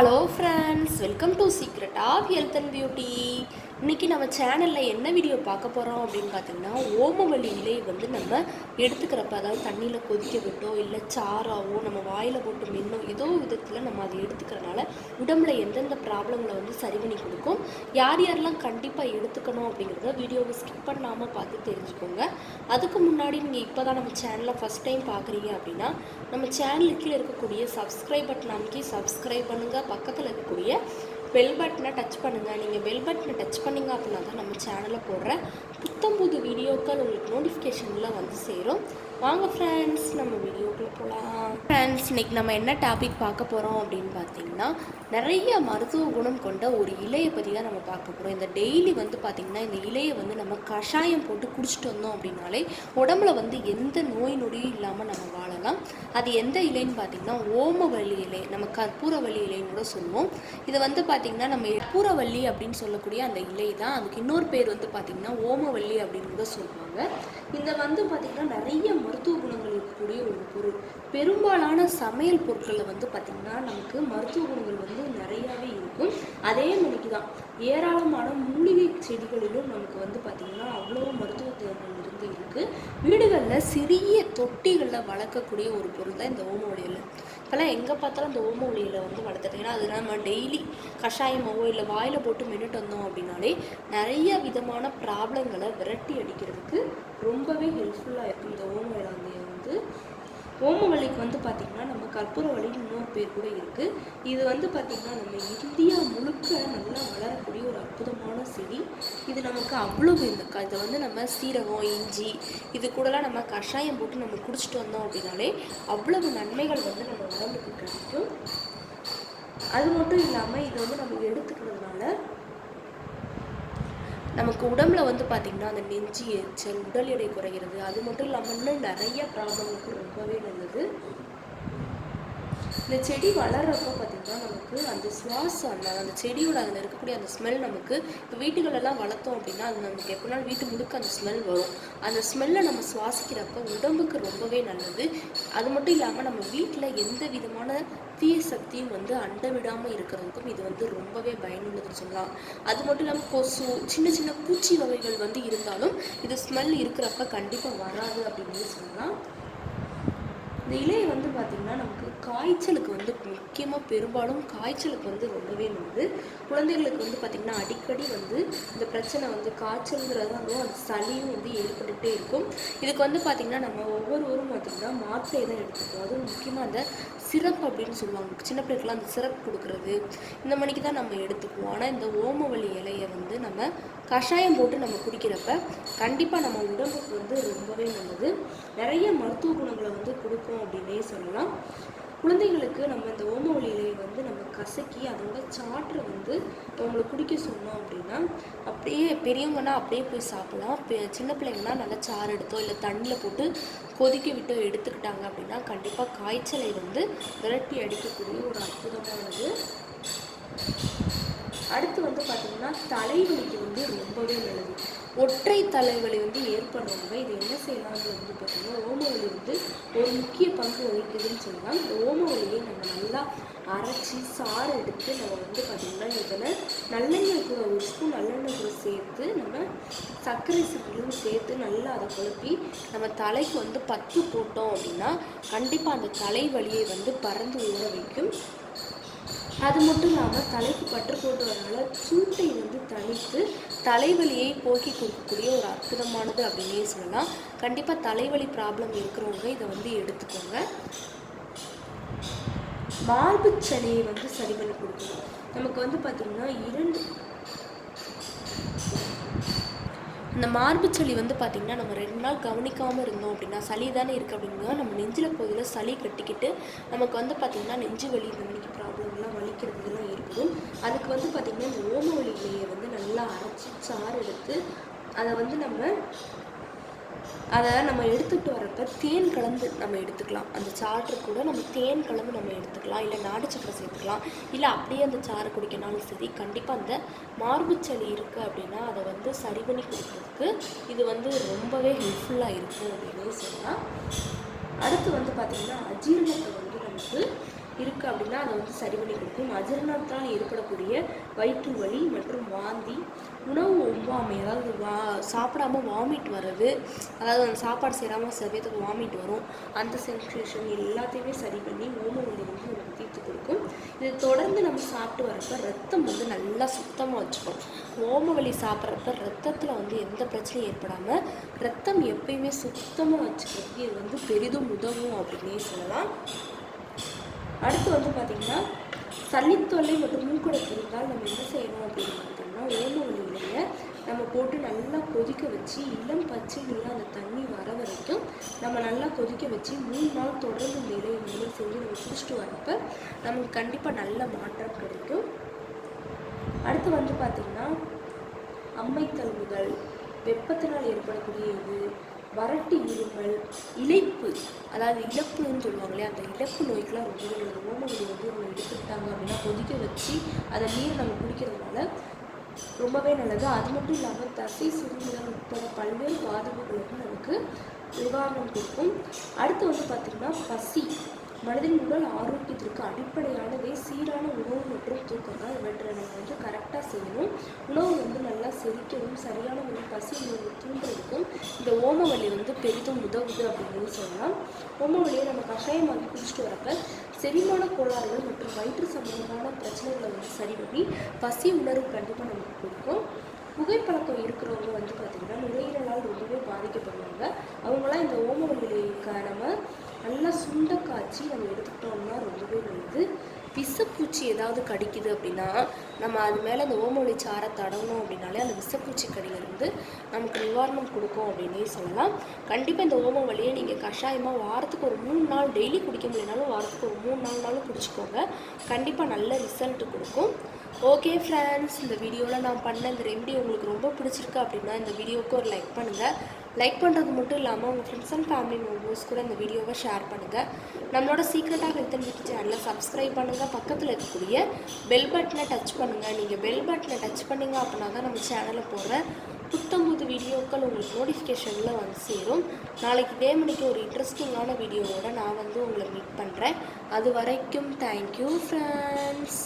Hello friends, welcome to secret of health and beauty. இன்றைக்கி நம்ம சேனலில் என்ன வீடியோ பார்க்க போகிறோம் அப்படின்னு பார்த்தீங்கன்னா, ஓமவல்லி இலை வந்து நம்ம எடுத்துக்கிறப்ப, அதாவது தண்ணியில் கொதிக்க விட்டோ இல்லை சாராவோ நம்ம வாயில் போட்டு மென்னோ ஏதோ விதத்தில் நம்ம அதை எடுத்துக்கிறனால உடம்புல எந்தெந்த ப்ராப்ளங்களை வந்து சரி பண்ணி கொடுக்கும், யார் யாரெல்லாம் கண்டிப்பாக எடுத்துக்கணும் அப்படிங்கிறத வீடியோவை ஸ்கிப் பண்ணாமல் பார்த்து தெரிஞ்சுக்கோங்க. அதுக்கு முன்னாடி நீங்கள் இப்போ தான் நம்ம சேனலை ஃபஸ்ட் டைம் பார்க்குறீங்க அப்படின்னா நம்ம சேனலுக்கு இருக்கக்கூடிய சப்ஸ்கிரைப் பட்டன் அமைக்கி சப்ஸ்கிரைப் பண்ணுங்கள். பக்கத்தில் இருக்கக்கூடிய பெல் பட்டனை டச் பண்ணுங்கள். நீங்கள் பெல் பட்டனை டச் பண்ணிங்க அப்படின்னா தான் நம்ம சேனலில் போடுற புத்தம்புது வீடியோக்கள் உங்களுக்கு நோட்டிஃபிகேஷனில் வந்து சேரும். வாங்க ஃப்ரெண்ட்ஸ், நம்ம வீடியோக்குள்ளே போகலாம். ஃப்ரெண்ட்ஸ், இன்றைக்கி நம்ம என்ன டாபிக் பார்க்க போகிறோம் அப்படின்னு பார்த்தீங்கன்னா, நிறைய மருத்துவ குணம் கொண்ட ஒரு இலையை பற்றி தான் நம்ம பார்க்க போகிறோம். இந்த டெய்லி வந்து பார்த்திங்கன்னா இந்த இலையை வந்து நம்ம கஷாயம் போட்டு குடிச்சிட்டு வந்தோம் அப்படின்னாலே உடம்புல வந்து எந்த நோய் நொடியும் இல்லாமல் நம்ம வாழலாம். அது எந்த இலைன்னு பார்த்திங்கன்னா ஓமவல்லி இலை, நம்ம கற்பூரவல்லி இலைன்னு கூட சொல்லுவோம். இதை வந்து பார்த்திங்கன்னா நம்ம கற்பூரவல்லி அப்படின்னு சொல்லக்கூடிய அந்த இலை தான். அதுக்கு இன்னொரு பேர் வந்து பார்த்திங்கன்னா ஓமவல்லி அப்படின்னு கூட சொல்லுவாங்க. இந்த வந்து பார்த்திங்கன்னா நிறைய மருத்துவ குணங்கள் இருக்கக்கூடிய ஒரு பொருள். பெரும்பாலான சமையல் பொருட்களில் வந்து பார்த்திங்கன்னா நமக்கு மருத்துவ குணங்கள் வந்து நிறையாவே இருக்கும். அதே மணிக்கு தான் ஏராளமான மூலிகை செடிகளிலும் நமக்கு வந்து பார்த்திங்கன்னா அவ்வளோ மருத்துவ தேவைகள் இருந்து இருக்குது. வீடுகளில் சிறிய தொட்டிகளில் வளர்க்கக்கூடிய ஒரு பொருள் தான் இந்த ஓமவல்லி இலை. இப்போல்லாம் எங்கே பார்த்தாலும் அந்த ஓமவல்லி இலை வந்து வளர்த்துட்டு, ஏன்னா அது நம்ம டெய்லி கஷாயமாவோ இல்லை வாயில் போட்டு மின்னுட்டு வந்தோம் அப்படின்னாலே நிறைய விதமான ப்ராப்ளங்களை விரட்டி அடிக்கிறதுக்கு ரொம்பவே ஹெல்ப்ஃபுல்லாக இருக்கும். இந்த ஓமவல்லியை வந்து ஓமவல்லிக்கு வந்து பார்த்திங்கன்னா நம்ம கற்பூரவல்லின்னு இன்னொரு பேர் கூட இருக்குது. இது வந்து பார்த்திங்கன்னா நம்ம இந்தியா முழுக்க நல்லா வளரக்கூடிய ஒரு அற்புதமான செடி. இது நமக்கு அவ்வளவு இதை வந்து நம்ம சீரகம், இஞ்சி இது கூடலாம் நம்ம கஷாயம் போட்டு நம்ம குடிச்சிட்டு வந்தோம் அப்படின்னாலே அவ்வளவு நன்மைகள் வந்து நம்ம உடம்புக்கு கிடைக்கும். அது மட்டும் இல்லாமல் இதை வந்து நம்ம எடுத்துக்கிறதுனால நமக்கு உடம்புல வந்து பார்த்திங்கன்னா அந்த நெஞ்சு எரிச்சல், உடல் எடை குறைகிறது, அது மட்டும் இல்லாமல் இன்னும் நிறைய ப்ராப்ளங்களுக்கு ரொம்பவே நல்லது. இந்த செடி வளர்கிறப்போ பார்த்திங்கன்னா நமக்கு அந்த சுவாசம், அந்த செடியோட அதில் இருக்கக்கூடிய அந்த ஸ்மெல் நமக்கு இப்போ வீட்டுகளெல்லாம் வளர்த்தோம் அப்படின்னா அது நமக்கு எப்படினாலும் வீட்டு முழுக்க அந்த ஸ்மெல் வரும். அந்த ஸ்மெல்லை நம்ம சுவாசிக்கிறப்ப உடம்புக்கு ரொம்பவே நல்லது. அது மட்டும் இல்லாமல் நம்ம வீட்டில் எந்த விதமான தீய சக்தியும் வந்து அண்ட விடாமல் இருக்கிறதுக்கும் இது வந்து ரொம்பவே பயனுள்ளதுன்னு சொல்லலாம். அது மட்டும் இல்லாமல் கொசு, சின்ன சின்ன பூச்சி வகைகள் வந்து இருந்தாலும் இது ஸ்மெல் இருக்கிறப்ப கண்டிப்பாக வராது அப்படின்னு சொல்லலாம். இந்த இலையை வந்து பார்த்திங்கன்னா நமக்கு காய்ச்சலுக்கு வந்து முக்கியமாக பெரும்பாலும் காய்ச்சலுக்கு வந்து ரொம்பவே நல்லது. குழந்தைகளுக்கு வந்து பார்த்திங்கன்னா அடிக்கடி வந்து இந்த பிரச்சனை வந்து காய்ச்சல்ங்கிறதாலும் அந்த சளியும் வந்து ஏற்பட்டுகிட்டே இருக்கும். இதுக்கு வந்து பார்த்திங்கன்னா நம்ம ஒவ்வொருவரும் பார்த்திங்கன்னா மாத்திரை தான் எடுத்துக்குவோம். அதுவும் முக்கியமாக அந்த சிரப் அப்படின்னு சொல்லுவாங்க. சின்ன பிள்ளைக்கெல்லாம் அந்த சிரப் கொடுக்குறது இந்த மணிக்கு தான் நம்ம எடுத்துக்குவோம். ஆனால் இந்த ஓமவல்லி இலையை வந்து நம்ம கஷாயம் போட்டு நம்ம குடிக்கிறப்ப கண்டிப்பாக நம்ம உடம்புக்கு வந்து ரொம்பவே நல்லது. நிறைய மருத்துவ குணங்களை வந்து கொடுக்கும் அப்படின்னே சொல்லலாம். குழந்தைங்களுக்கு நம்ம இந்த ஓமவல்லி இலையை வந்து நம்ம கசக்கி அதோட சாற்றை வந்து அவங்களை குடிக்க சொன்னோம் அப்படின்னா அப்படியே பெரியவங்கன்னா அப்படியே போய் சாப்பிடலாம். சின்ன பிள்ளைங்கன்னா நல்லா சாறு எடுத்தோ இல்லை தண்ணியில் போட்டு கொதிக்க விட்டோ எடுத்துக்கிட்டாங்க அப்படின்னா கண்டிப்பாக காய்ச்சலை வந்து விரட்டி அடிக்கக்கூடிய ஒரு அற்புதமானது. அடுத்து வந்து பார்த்திங்கன்னா தலைவலிக்கு வந்து ரொம்பவே நல்லது. ஒற்றை தலைவலி வந்து ஏற்படுறவங்க இது என்ன செய்யலாம்னு வந்து பார்த்திங்கன்னா ஓமவல்லி வந்து ஒரு முக்கிய பங்கு வகிக்குதுன்னு சொல்லலாம். இந்த ஓமவல்லியை நம்ம நல்லா அரைச்சி சாறு எடுத்து நம்ம வந்து பார்த்திங்கன்னா இதில் நல்லெண்ணெய் கூட ஒரு ஸ்பூன் நல்லெண்ணெய் கூட சேர்த்து நம்ம சர்க்கரை சிறியும் சேர்த்து நல்லா அதை குழப்பி நம்ம தலைக்கு வந்து பத்து போட்டோம் அப்படின்னா கண்டிப்பாக அந்த தலைவலியை வந்து பறந்து ஓட வைக்கும். அது மட்டும் இல்லாமல் தலைக்கு பற்று போட்டு வரனால சூட்டை வந்து தணித்து தலைவலியை போக்கி கொடுக்கக்கூடிய ஒரு அற்புதமானது அப்படின்னே சொல்லலாம். கண்டிப்பாக தலைவலி ப்ராப்ளம் இருக்கிறவங்க இதை வந்து எடுத்துக்கோங்க. மார்பு சளியை வந்து சரி பண்ணி கொடுக்கணும். நமக்கு வந்து பார்த்திங்கன்னா இந்த மார்பு சளி வந்து பார்த்திங்கன்னா நம்ம 2 நாள் கவனிக்காமல் இருந்தோம் அப்படின்னா சளி தானே இருக்குது அப்படின்னா நம்ம நெஞ்சில் பகுதியில் சளி கட்டிக்கிட்டு நமக்கு வந்து பார்த்திங்கன்னா நெஞ்சு வலி, இந்த மணிக்கு ப்ராப்ளம்லாம் வலிக்கிறது இதெல்லாம் ஏற்படும். அதுக்கு வந்து பார்த்திங்கன்னா இந்த ஓமவல்லி இலையை வந்து நல்லா அரைச்சி சாறு எடுத்து அதை நம்ம எடுத்துகிட்டு வரப்போ தேன் கலந்து நம்ம எடுத்துக்கலாம். அந்த சாற்று கூட நம்ம தேன் கலந்து நம்ம எடுத்துக்கலாம், இல்லை நாடு சக்கரை சேர்த்துக்கலாம், இல்லை அப்படியே அந்த சாறு குடிக்கனாலும் சரி. கண்டிப்பாக அந்த மார்பு சளி இருக்குது அப்படின்னா அதை வந்து சரி பண்ணி கொடுக்குறதுக்கு இது வந்து ரொம்பவே ஹெல்ப்ஃபுல்லாக இருக்கும் அப்படின்னு சொல்லலாம். அடுத்து வந்து பார்த்திங்கன்னா அஜீரணத்தை வந்து நமக்கு இருக்குது அப்படின்னா அதை வந்து சரி பண்ணி கொடுக்கும். அஜீரணத்தால் ஏற்படக்கூடிய வயிற்று வலி மற்றும் வாந்தி, உணவு ஒவ்வாமை, அதாவது சாப்பிடாம வாமிட் வர்றது, அதாவது அந்த சாப்பாடு சேராமல் சமயத்துக்கு வாமிட் வரும், அந்த சென்சேஷன் எல்லாத்தையுமே சரி பண்ணி ஓமவல்லி வந்து நமக்கு தீர்த்து கொடுக்கும். இதை தொடர்ந்து நம்ம சாப்பிட்டு வரப்போ ரத்தம் வந்து நல்லா சுத்தமாக வச்சுக்கும். ஓமவல்லி சாப்பிட்றப்ப ரத்தத்தில் வந்து எந்த பிரச்சனையும் ஏற்படாமல் ரத்தம் எப்பயுமே சுத்தமாக வச்சுக்கிறதுக்கு இது வந்து பெரிதும் உதவும் அப்படின்னே சொல்லலாம். அடுத்து வந்து பார்த்திங்கன்னா சளித்தொல்லை மற்றும் மூக்குடை இருந்தால் நம்ம என்ன செய்யணும் அப்படின்னு பார்த்தோம்னா ஓமவல்லி இலையை நம்ம போட்டு நல்லா கொதிக்க வச்சு இளம் பச்சை நீராக அந்த தண்ணி வர வரைக்கும் நம்ம நல்லா கொதிக்க வச்சு 3 நாள் தொடர்ந்து இந்த இலையை வந்து செஞ்சு நம்ம குடிச்சிட்டு வரப்போ நமக்கு கண்டிப்பாக நல்ல மாற்றம் கிடைக்கும். அடுத்து வந்து பார்த்திங்கன்னா அம்மை தழும்புகள், வெப்பத்தினால் ஏற்படக்கூடிய இது, வறட்டு இருமல், இளைப்பு, அதாவது இழப்புன்னு சொல்லுவாங்க இல்லையா, அந்த இழப்பு நோய்க்கெலாம் ரொம்பவே நல்லது. ஓமவல்லி வந்து நம்ம எடுத்துக்கிட்டாங்க அப்படின்னா கொதிக்க வச்சு அதை நீர் நம்ம குடிக்கிறதுனால ரொம்பவே நல்லது. அது மட்டும் இல்லாமல் தசை சுருங்குதல் உட்பட பல்வேறு பாதிப்புகளுக்கு நமக்கு நிவாரணம் கொடுக்கும். அடுத்து வந்து பார்த்திங்கன்னா பசி, மனதின் உடல் ஆரோக்கியத்திற்கு அடிப்படையானதே சீரான உணவு மற்றும் தூக்கம் தான். இவற்றை நம்ம வந்து கரெக்டாக செய்யணும். உணவு வந்து நல்லா செரிக்கவும் சரியான உணவு பசி உணவு தூண்டுறதுக்கும் இந்த ஓமவல்லி வந்து பெரிதும் உதவுது அப்படின்னு சொல்லலாம். ஓமவல்லியை நம்ம கஷாயமாகி குடிச்சிட்டு வரப்ப செரிமான கோளாறுகள் மற்றும் வயிற்று சம்பந்தமான பிரச்சனைகளை வந்து சரி பண்ணி பசி உணர்வு கண்டிப்பாக நமக்கு கொடுக்கும். புகைப்பழக்கம் இருக்கிறவங்க வந்து பார்த்திங்கன்னா நுரையீரலால் ரொம்பவே பாதிக்கப்படுவாங்க. அவங்களாம் இந்த ஓமவல்லியை நம்ம நல்லா சுண்ட காய்ச்சி நம்ம எடுத்துக்கிட்டோம்னா ரொம்பவே நல்லது. விஷப்பூச்சி ஏதாவது கடிக்குது அப்படின்னா நம்ம அது மேலே அந்த ஓமவல்லி சாறை தடவணும் அப்படின்னாலே அந்த விஷப்பூச்சி கடியிலிருந்து நமக்கு நிவாரணம் கொடுக்கும் அப்படின்னே சொல்லலாம். கண்டிப்பாக இந்த ஓமவல்லியை நீங்கள் கஷாயமாக வாரத்துக்கு ஒரு 3 நாள் டெய்லி குடிக்க முடியலனாலும் வாரத்துக்கு ஒரு 3-4 நாளும் குடிச்சிக்கோங்க. கண்டிப்பாக நல்ல ரிசல்ட் கொடுக்கும். ஓகே ஃப்ரெண்ட்ஸ், இந்த வீடியோவில் நான் பண்ண இந்த ரெமெடி உங்களுக்கு ரொம்ப பிடிச்சிருக்கு அப்படின்னா இந்த வீடியோவுக்கு ஒரு லைக் பண்ணுங்கள். லைக் பண்ணுறது மட்டும் இல்லாமல் உங்கள் ஃப்ரெண்ட்ஸ் அண்ட் ஃபேமிலி மெம்பர்ஸ் கூட இந்த வீடியோவை ஷேர் பண்ணுங்கள். நம்மளோட சீக்ரெட்டாக ஹெல்த் அண்ட் பியூட்டி சேனலை சப்ஸ்கிரைப் பண்ணுங்கள். பக்கத்தில் இருக்கக்கூடிய பெல் பட்டனை டச் பண்ணுங்கள். நீங்கள் பெல் பட்டனை டச் பண்ணிங்க அப்படின்னா தான் நம்ம சேனலில் போடுற புத்தம்புது வீடியோக்கள் உங்களுக்கு நோட்டிஃபிகேஷனில் வந்து சேரும். நாளைக்கு இதே மணிக்கு ஒரு இன்ட்ரெஸ்டிங்கான வீடியோவோட நான் வந்து உங்களை மீட் பண்ணுறேன். அது வரைக்கும் தேங்க்யூ ஃப்ரெண்ட்ஸ்.